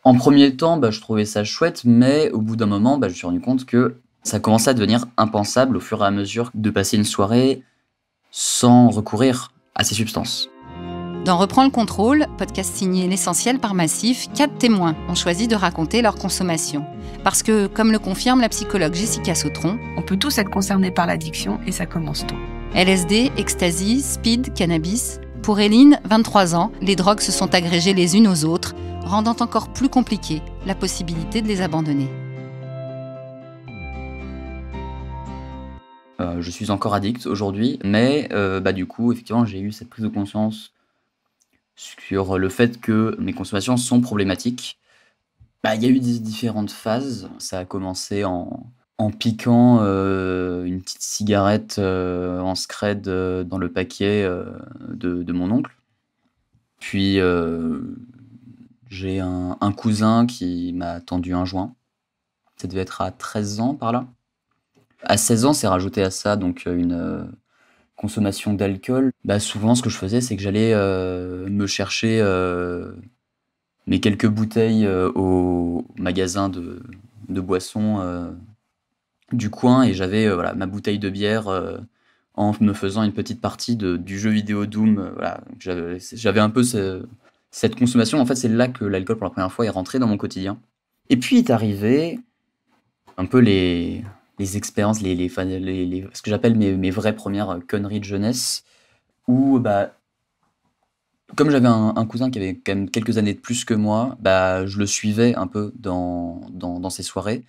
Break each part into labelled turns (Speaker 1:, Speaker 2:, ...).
Speaker 1: En premier temps, je trouvais ça chouette, mais au bout d'un moment, je me suis rendu compte que ça commençait à devenir impensable au fur et à mesure de passer une soirée sans recourir à ces substances.
Speaker 2: Dans Reprends le contrôle, podcast signé L'Essentiel par Massif, 4 témoins ont choisi de raconter leur consommation. Parce que, comme le confirme la psychologue Jessica Sautron,
Speaker 3: on peut tous être concernés par l'addiction et ça commence tôt.
Speaker 2: LSD, ecstasy, speed, cannabis. Pour Éline, 23 ans, les drogues se sont agrégées les unes aux autres, rendant encore plus compliqué la possibilité de les abandonner.
Speaker 1: Je suis encore addict aujourd'hui, mais du coup, effectivement, j'ai eu cette prise de conscience sur le fait que mes consommations sont problématiques. Il y a eu des différentes phases. Ça a commencé en piquant une petite cigarette en scred dans le paquet de mon oncle. Puis j'ai un cousin qui m'a tendu un joint. Ça devait être à 13 ans par là. À 16 ans, c'est rajouté à ça donc une consommation d'alcool. Souvent, ce que je faisais, c'est que j'allais me chercher mes quelques bouteilles au magasin de boissons du coin, et j'avais ma bouteille de bière en me faisant une petite partie du jeu vidéo Doom. J'avais un peu cette consommation. En fait, c'est là que l'alcool, pour la première fois, est rentré dans mon quotidien. Et puis est arrivé un peu les expériences, ce que j'appelle mes vraies premières conneries de jeunesse, où comme j'avais un cousin qui avait quand même quelques années de plus que moi, je le suivais un peu dans ses soirées.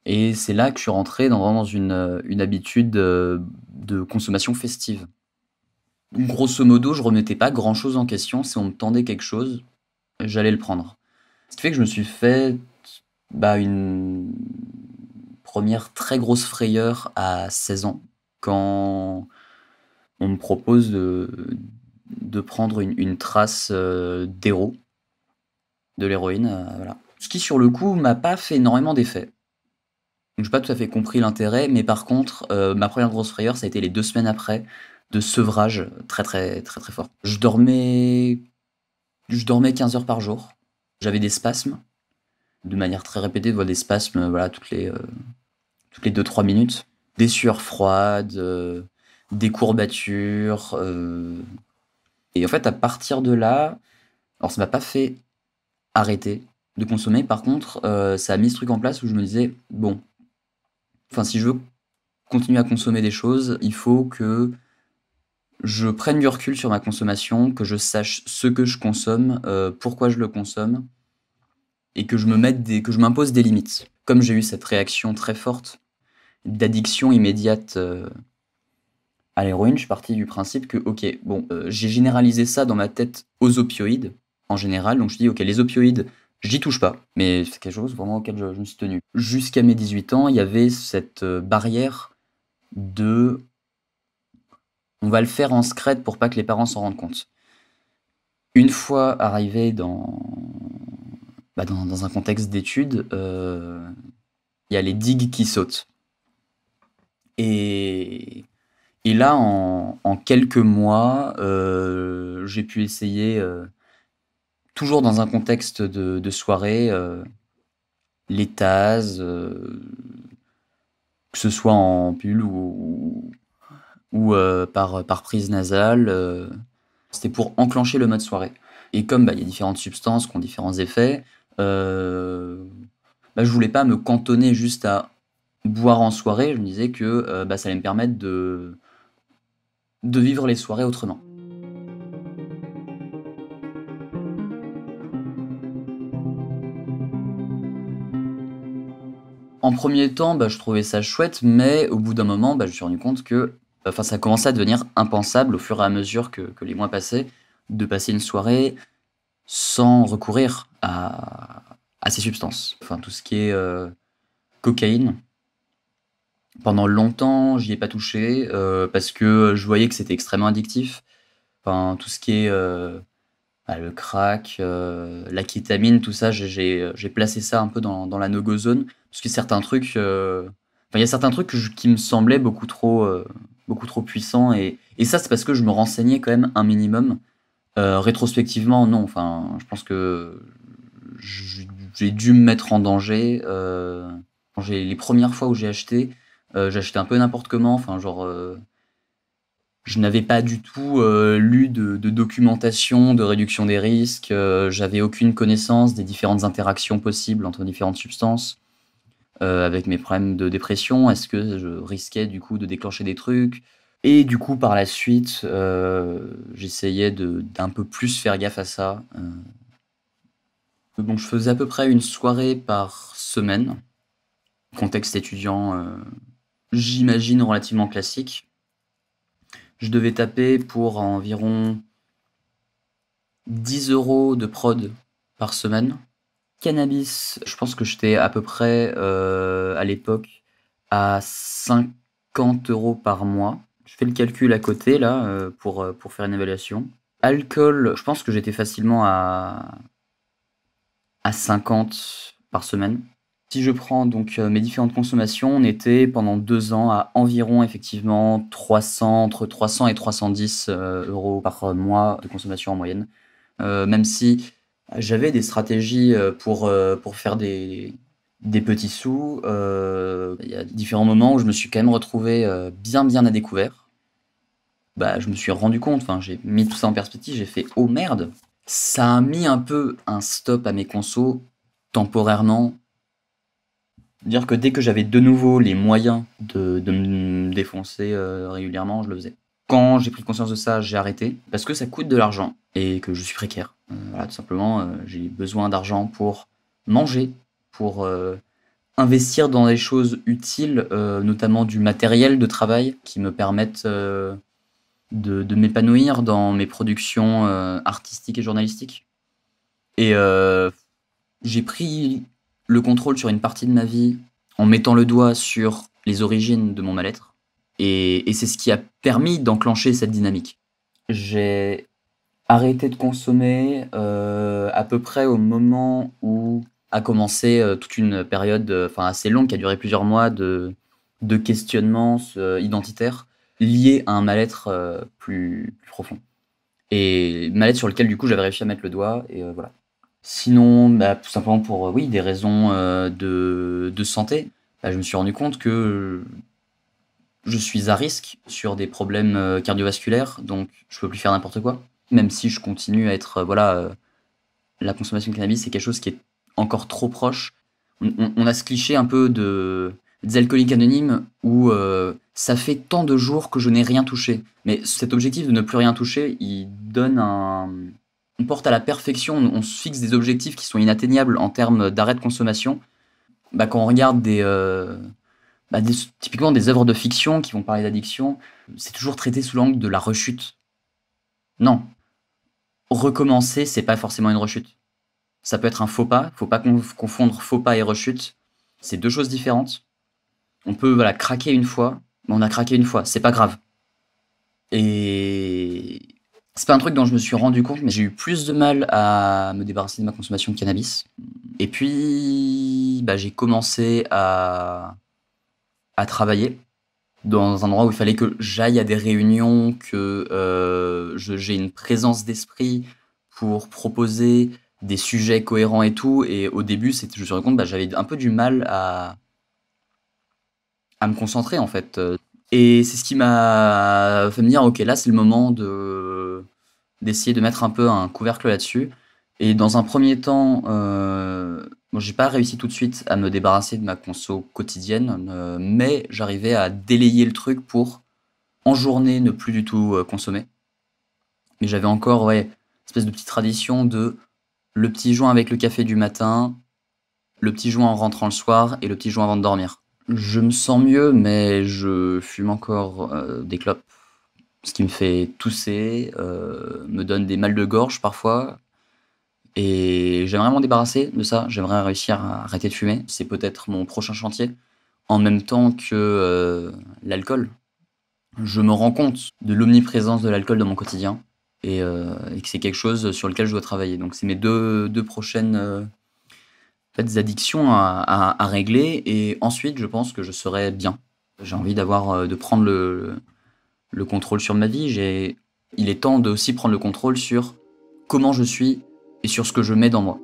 Speaker 1: Et c'est là que je suis rentré dans une habitude de consommation festive. Donc, grosso modo, je remettais pas grand-chose en question. Si on me tendait quelque chose, j'allais le prendre. Ce qui fait que je me suis fait une première très grosse frayeur à 16 ans, quand on me propose de prendre une trace d'héros, de l'héroïne, voilà. Ce qui, sur le coup, m'a pas fait énormément d'effet. Donc j'ai pas tout à fait compris l'intérêt, mais par contre, ma première grosse frayeur, ça a été les 2 semaines après, de sevrage très, très, très, très fort. Je dormais 15 heures par jour. J'avais des spasmes, de manière très répétée, des spasmes, toutes les 2-3 minutes. Des sueurs froides, des courbatures, et en fait, à partir de là, alors ça m'a pas fait arrêter de consommer. Par contre, ça a mis ce truc en place où je me disais: «Bon, si je veux continuer à consommer des choses, il faut que je prenne du recul sur ma consommation, que je sache ce que je consomme, pourquoi je le consomme, et que je m'impose des limites». Comme j'ai eu cette réaction très forte d'addiction immédiate à l'héroïne, je suis parti du principe que, ok, bon, j'ai généralisé ça dans ma tête aux opioïdes en général, donc je dis, ok, les opioïdes, j'y touche pas, mais c'est quelque chose vraiment auquel je me suis tenu. Jusqu'à mes 18 ans, il y avait cette barrière de on va le faire en scred pour pas que les parents s'en rendent compte. Une fois arrivé dans un contexte d'études, il y a les digues qui sautent. Et là, en quelques mois, j'ai pu essayer, toujours dans un contexte de soirée, les TAS, que ce soit en pilule ou par prise nasale. C'était pour enclencher le mode soirée. Et comme il y a différentes substances qui ont différents effets, je voulais pas me cantonner juste à boire en soirée. Je me disais que ça allait me permettre de vivre les soirées autrement. En premier temps, je trouvais ça chouette, mais au bout d'un moment, je me suis rendu compte que ça commençait à devenir impensable au fur et à mesure que les mois passaient, de passer une soirée sans recourir à ces substances. Enfin, tout ce qui est cocaïne. Pendant longtemps, j'y ai pas touché parce que je voyais que c'était extrêmement addictif. Enfin, tout ce qui est le crack, la kétamine, tout ça, j'ai placé ça un peu dans la no-go zone. Parce que certains trucs, il y a certains trucs qui me semblaient beaucoup trop puissants. Et ça, c'est parce que je me renseignais quand même un minimum. Rétrospectivement, non. Enfin, je pense que j'ai dû me mettre en danger. Les premières fois où j'ai acheté un peu n'importe comment. Enfin, genre, je n'avais pas du tout lu de documentation de réduction des risques. J'avais aucune connaissance des différentes interactions possibles entre différentes substances. Avec mes problèmes de dépression, est-ce que je risquais du coup de déclencher des trucs? Et du coup, par la suite, j'essayais d'un peu plus faire gaffe à ça. Donc, je faisais à peu près une soirée par semaine. Contexte étudiant, j'imagine relativement classique. Je devais taper pour environ 10 € de prod par semaine. Cannabis, je pense que j'étais à peu près à l'époque à 50 € par mois. Je fais le calcul à côté là pour faire une évaluation. Alcool, je pense que j'étais facilement à 50 par semaine. Si je prends donc mes différentes consommations, on était pendant 2 ans à environ effectivement entre 300 et 310 € par mois de consommation en moyenne. Même si j'avais des stratégies pour faire des petits sous. Il y a différents moments où je me suis quand même retrouvé bien à découvert. Bah, je me suis rendu compte, enfin, j'ai mis tout ça en perspective, j'ai fait « Oh merde !» Ça a mis un peu un stop à mes consos temporairement. Dire que dès que j'avais de nouveau les moyens de me défoncer régulièrement, je le faisais. Quand j'ai pris conscience de ça, j'ai arrêté parce que ça coûte de l'argent et que je suis précaire. Voilà, tout simplement, j'ai besoin d'argent pour manger, pour investir dans des choses utiles, notamment du matériel de travail qui me permettent de m'épanouir dans mes productions artistiques et journalistiques. Et j'ai pris le contrôle sur une partie de ma vie en mettant le doigt sur les origines de mon mal-être. Et c'est ce qui a permis d'enclencher cette dynamique. J'ai arrêté de consommer à peu près au moment où a commencé toute une période assez longue qui a duré plusieurs mois de questionnements identitaires liés à un mal-être plus profond. Et mal-être sur lequel du coup j'avais réussi à mettre le doigt et voilà. Sinon, tout simplement pour des raisons de santé, je me suis rendu compte que je suis à risque sur des problèmes cardiovasculaires, donc je peux plus faire n'importe quoi. Même si je continue à être, la consommation de cannabis, c'est quelque chose qui est encore trop proche. On a ce cliché un peu des alcooliques anonymes où ça fait tant de jours que je n'ai rien touché. Mais cet objectif de ne plus rien toucher, il donne on porte à la perfection, on se fixe des objectifs qui sont inatteignables en termes d'arrêt de consommation. Quand on regarde typiquement des œuvres de fiction qui vont parler d'addiction, c'est toujours traité sous l'angle de la rechute. Non. Recommencer, c'est pas forcément une rechute. Ça peut être un faux pas, faut pas confondre faux pas et rechute. C'est deux choses différentes. On peut craquer une fois, mais on a craqué une fois, c'est pas grave. Et c'est pas un truc dont je me suis rendu compte, mais j'ai eu plus de mal à me débarrasser de ma consommation de cannabis. Et puis, j'ai commencé à travailler dans un endroit où il fallait que j'aille à des réunions, que j'ai une présence d'esprit pour proposer des sujets cohérents et tout. Et au début, je me suis rendu compte, j'avais un peu du mal à me concentrer en fait. Et c'est ce qui m'a fait me dire, ok, là c'est le moment d'essayer de mettre un peu un couvercle là-dessus. Et dans un premier temps, j'ai pas réussi tout de suite à me débarrasser de ma conso quotidienne, mais j'arrivais à délayer le truc pour, en journée, ne plus du tout consommer. Mais j'avais encore, une espèce de petite tradition de le petit joint avec le café du matin, le petit joint en rentrant le soir et le petit joint avant de dormir. Je me sens mieux, mais je fume encore des clopes, ce qui me fait tousser, me donne des mal de gorge parfois. Et j'aimerais m'en débarrasser de ça, j'aimerais réussir à arrêter de fumer. C'est peut-être mon prochain chantier, en même temps que l'alcool. Je me rends compte de l'omniprésence de l'alcool dans mon quotidien et que c'est quelque chose sur lequel je dois travailler. Donc c'est mes deux prochaines addictions à régler et ensuite je pense que je serai bien. J'ai envie de prendre le contrôle sur ma vie. Il est temps de aussi prendre le contrôle sur comment je suis et sur ce que je mets dans moi.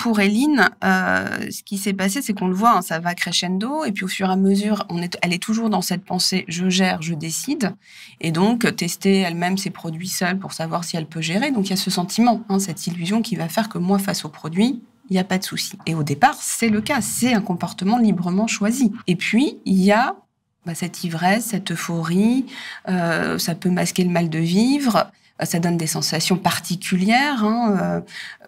Speaker 3: pour Éline, ce qui s'est passé, c'est qu'on le voit, ça va crescendo, et puis au fur et à mesure, elle est toujours dans cette pensée « je gère, je décide », et donc tester elle-même ses produits seule pour savoir si elle peut gérer. Donc il y a ce sentiment, cette illusion qui va faire que moi, face aux produits, il n'y a pas de souci. Et au départ, c'est le cas, c'est un comportement librement choisi. Et puis, il y a cette ivresse, cette euphorie, ça peut masquer le mal de vivre, ça donne des sensations particulières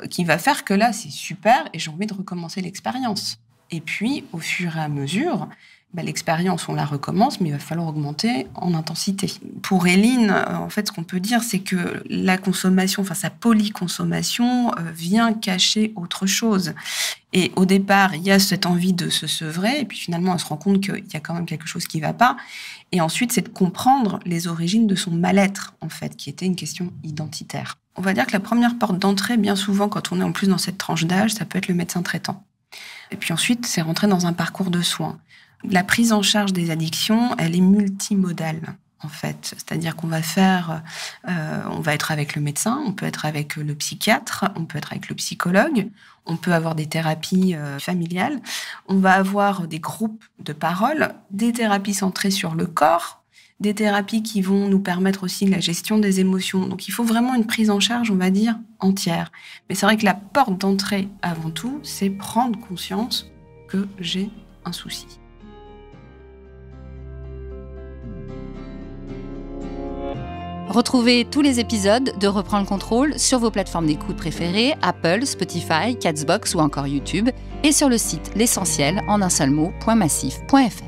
Speaker 3: qui va faire que là, c'est super et j'ai envie de recommencer l'expérience. Et puis, au fur et à mesure, l'expérience, on la recommence, mais il va falloir augmenter en intensité. Pour Éline, en fait, ce qu'on peut dire, c'est que la consommation, sa polyconsommation, vient cacher autre chose. Et au départ, il y a cette envie de se sevrer, et puis finalement, elle se rend compte qu'il y a quand même quelque chose qui ne va pas. Et ensuite, c'est de comprendre les origines de son mal-être, en fait, qui était une question identitaire. On va dire que la première porte d'entrée, bien souvent, quand on est en plus dans cette tranche d'âge, ça peut être le médecin traitant. Et puis ensuite, c'est rentrer dans un parcours de soins. La prise en charge des addictions, elle est multimodale, en fait. C'est-à-dire qu'on va on va être avec le médecin, on peut être avec le psychiatre, on peut être avec le psychologue, on peut avoir des thérapies familiales, on va avoir des groupes de parole, des thérapies centrées sur le corps, des thérapies qui vont nous permettre aussi la gestion des émotions. Donc il faut vraiment une prise en charge, on va dire, entière. Mais c'est vrai que la porte d'entrée, avant tout, c'est prendre conscience que j'ai un souci.
Speaker 2: Retrouvez tous les épisodes de Reprends le contrôle sur vos plateformes d'écoute préférées, Apple, Spotify, Catsbox ou encore YouTube, et sur le site l'essentiel en un seul mot.massif.fr.